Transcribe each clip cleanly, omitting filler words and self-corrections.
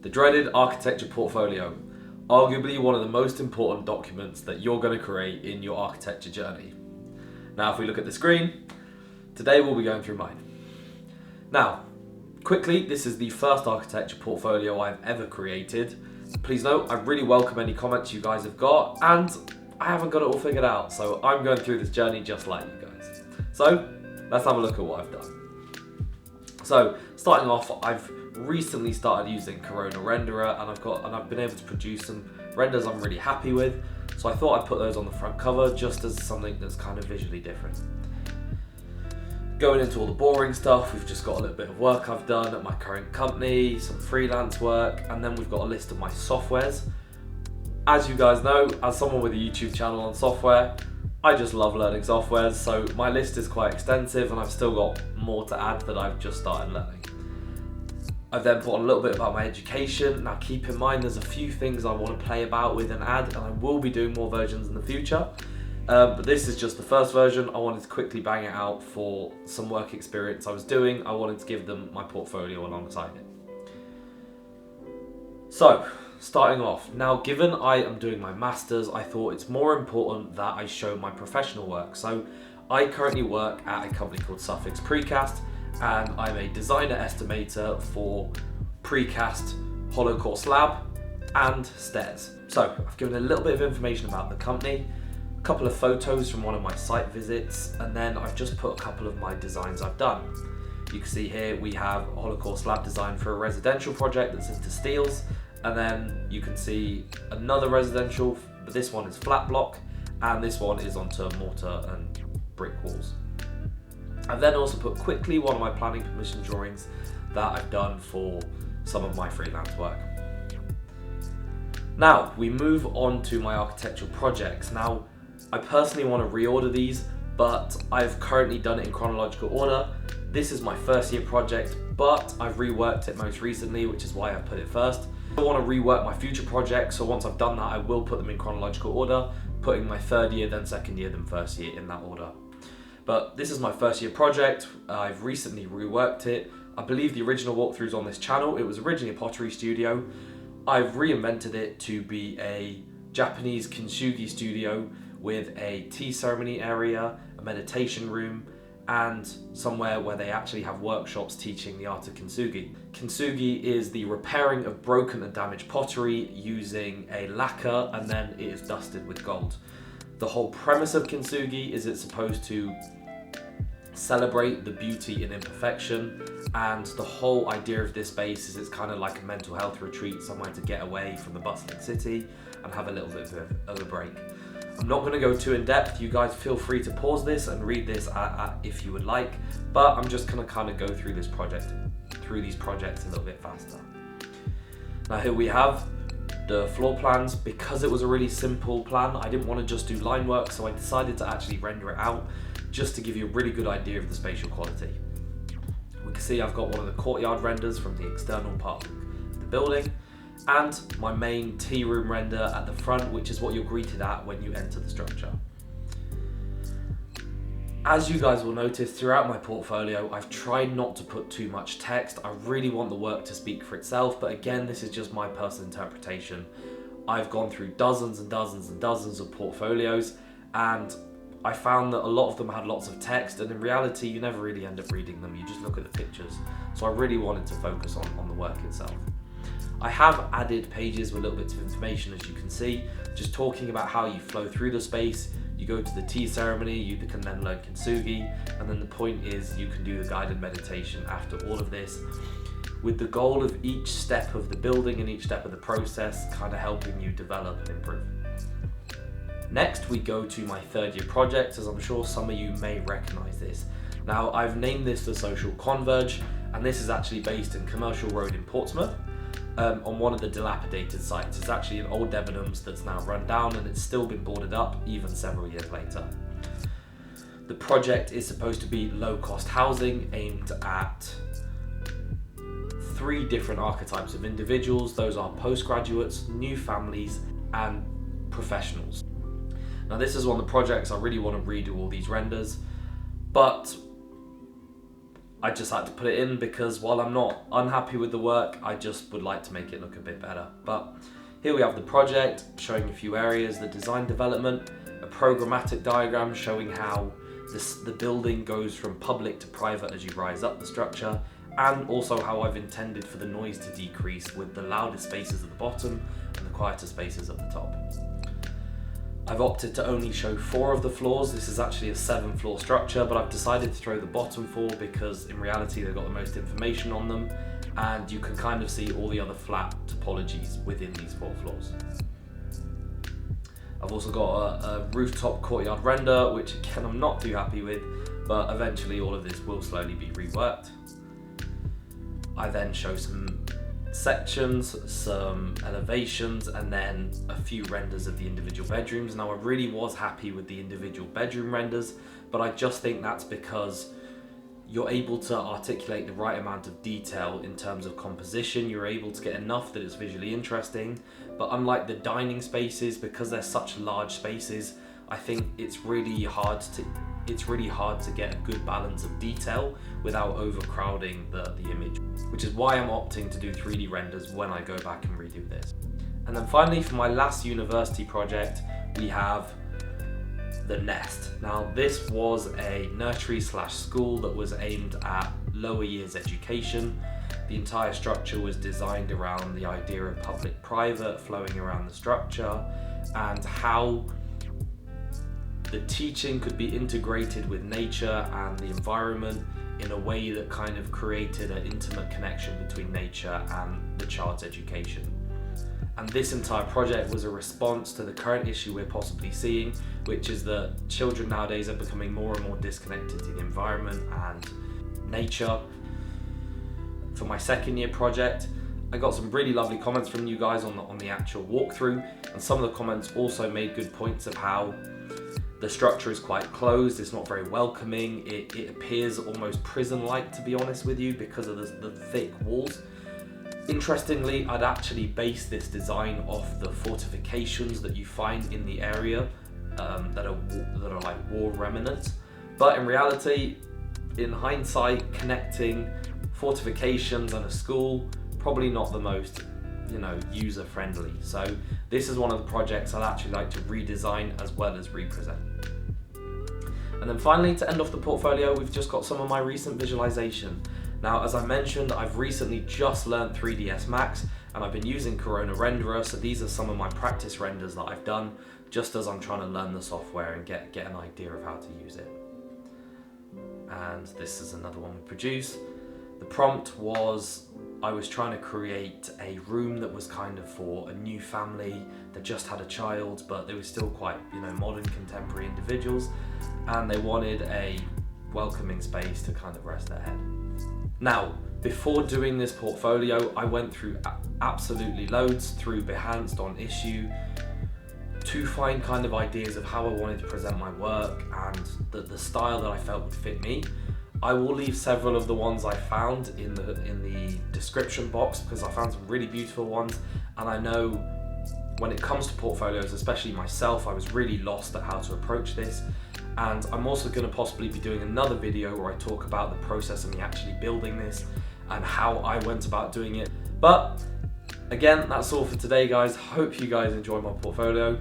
The dreaded architecture portfolio, arguably one of the most important documents that you're going to create in your architecture journey. Now, if we look at the screen, today we'll be going through mine. Now, quickly, this is the first architecture portfolio I've ever created. Please note, I really welcome any comments you guys have got, and I haven't got it all figured out, so I'm going through this journey just like you guys. So, let's have a look at what I've done. So, starting off, I've recently started using Corona Renderer, and I've been able to produce some renders I'm really happy with. So I thought I'd put those on the front cover just as something that's kind of visually different. Going into all the boring stuff, we've just got a little bit of work I've done at my current company, some freelance work, and then we've got a list of my softwares. As you guys know, as someone with a YouTube channel on software, I just love learning softwares, so my list is quite extensive and I've still got more to add that I've just started learning. I've then put on a little bit about my education. Now keep in mind there's a few things I want to play about with and add, and I will be doing more versions in the future. But this is just the first version. I wanted to quickly bang it out for some work experience I was doing. I wanted to give them my portfolio alongside it. So, starting off, now given I am doing my masters, I thought it's more important that I show my professional work. So I currently work at a company called Suffix Precast, and I'm a designer estimator for precast hollow core slab and stairs. So I've given a little bit of information about the company, a couple of photos from one of my site visits, and then I've just put a couple of my designs I've done. You can see here we have a hollow core slab design for a residential project that's into steels, and then you can see another residential, but this one is flat block, and this one is onto mortar and brick walls. I've then also put quickly one of my planning permission drawings that I've done for some of my freelance work. Now, we move on to my architectural projects. Now, I personally want to reorder these, but I've currently done it in chronological order. This is my first year project, but I've reworked it most recently, which is why I put it first. I want to rework my future projects, so once I've done that, I will put them in chronological order, putting my third year, then second year, then first year in that order. But this is my first year project. I've recently reworked it. I believe the original walkthrough's on this channel. It was originally a pottery studio. I've reinvented it to be a Japanese kintsugi studio with a tea ceremony area, a meditation room, and somewhere where they actually have workshops teaching the art of kintsugi. Kintsugi is the repairing of broken and damaged pottery using a lacquer, and then it is dusted with gold. The whole premise of kintsugi is it's supposed to celebrate the beauty in imperfection, and the whole idea of this space is it's kind of like a mental health retreat, somewhere to get away from the bustling city and have a little bit of a break. I'm not going to go too in depth. You guys feel free to pause this and read this if you would like, but I'm just going to kind of go through these projects a little bit faster. Now here we have the floor plans. Because it was a really simple plan, I didn't want to just do line work, so I decided to actually render it out just to give you a really good idea of the spatial quality. We can see I've got one of the courtyard renders from the external part of the building, and my main tea room render at the front, which is what you're greeted at when you enter the structure. As you guys will notice throughout my portfolio, I've tried not to put too much text. I really want the work to speak for itself, but again, this is just my personal interpretation. I've gone through dozens and dozens and dozens of portfolios, and I found that a lot of them had lots of text, and in reality, you never really end up reading them. You just look at the pictures. So I really wanted to focus on the work itself. I have added pages with little bits of information, as you can see, just talking about how you flow through the space. You go to the tea ceremony, you can then learn kintsugi, and then the point is you can do the guided meditation after all of this, with the goal of each step of the building and each step of the process kind of helping you develop and improve. Next, we go to my third year project, as I'm sure some of you may recognize this. Now, I've named this the Social Converge, and this is actually based in Commercial Road in Portsmouth, on one of the dilapidated sites. It's actually an old Debenhams that's now run down, and it's still been boarded up even several years later. The project is supposed to be low-cost housing aimed at 3 different archetypes of individuals. Those are postgraduates, new families, and professionals. Now, this is one of the projects I really want to redo all these renders, but I just had to put it in because while I'm not unhappy with the work, I just would like to make it look a bit better. But here we have the project showing a few areas, the design development, a programmatic diagram showing how the building goes from public to private as you rise up the structure, and also how I've intended for the noise to decrease with the louder spaces at the bottom and the quieter spaces at the top. I've opted to only show 4 of the floors. This is actually a 7-floor structure, but I've decided to throw the bottom 4 because in reality they've got the most information on them, and you can kind of see all the other flat topologies within these 4 floors. I've also got a rooftop courtyard render, which again I'm not too happy with, but eventually all of this will slowly be reworked. I then show some sections, some elevations, and then a few renders of the individual bedrooms. Now I really was happy with the individual bedroom renders, but I just think that's because you're able to articulate the right amount of detail in terms of composition. You're able to get enough that it's visually interesting, but unlike the dining spaces, because they're such large spaces, I think it's really hard to get a good balance of detail without overcrowding the image, which is why I'm opting to do 3D renders when I go back and redo this. And then finally, for my last university project, we have the Nest. Now this was a nursery/school that was aimed at lower years education. The entire structure was designed around the idea of public-private flowing around the structure, and how the teaching could be integrated with nature and the environment in a way that kind of created an intimate connection between nature and the child's education. And this entire project was a response to the current issue we're possibly seeing, which is that children nowadays are becoming more and more disconnected to the environment and nature. For my second year project, I got some really lovely comments from you guys on the actual walkthrough, and some of the comments also made good points of how the structure is quite closed, it's not very welcoming, it appears almost prison-like, to be honest with you, because of the thick walls. Interestingly, I'd actually based this design off the fortifications that you find in the area that are like war remnants. But in reality, in hindsight, connecting fortifications and a school, probably not the most user-friendly. So this is one of the projects I'd actually like to redesign as well as represent. And then finally, to end off the portfolio, we've just got some of my recent visualization. Now, as I mentioned, I've recently just learned 3ds Max, and I've been using Corona Renderer, so these are some of my practice renders that I've done, just as I'm trying to learn the software and get an idea of how to use it. And this is another one we produced. The prompt was, I was trying to create a room that was kind of for a new family that just had a child, but they were still quite, modern contemporary individuals, and they wanted a welcoming space to kind of rest their head. Now, before doing this portfolio, I went through absolutely loads through Behance on Issue to find kind of ideas of how I wanted to present my work and the style that I felt would fit me. I will leave several of the ones I found in the description box because I found some really beautiful ones, and I know when it comes to portfolios, especially myself, I was really lost at how to approach this. And I'm also going to possibly be doing another video where I talk about the process of me actually building this and how I went about doing it. But again, that's all for today, guys. Hope you guys enjoyed my portfolio.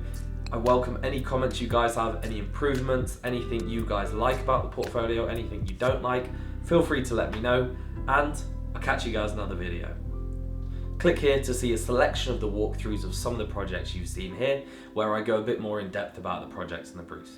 I welcome any comments you guys have, any improvements, anything you guys like about the portfolio, anything you don't like, feel free to let me know, and I'll catch you guys in another video. Click here to see a selection of the walkthroughs of some of the projects you've seen here, where I go a bit more in depth about the projects and the briefs.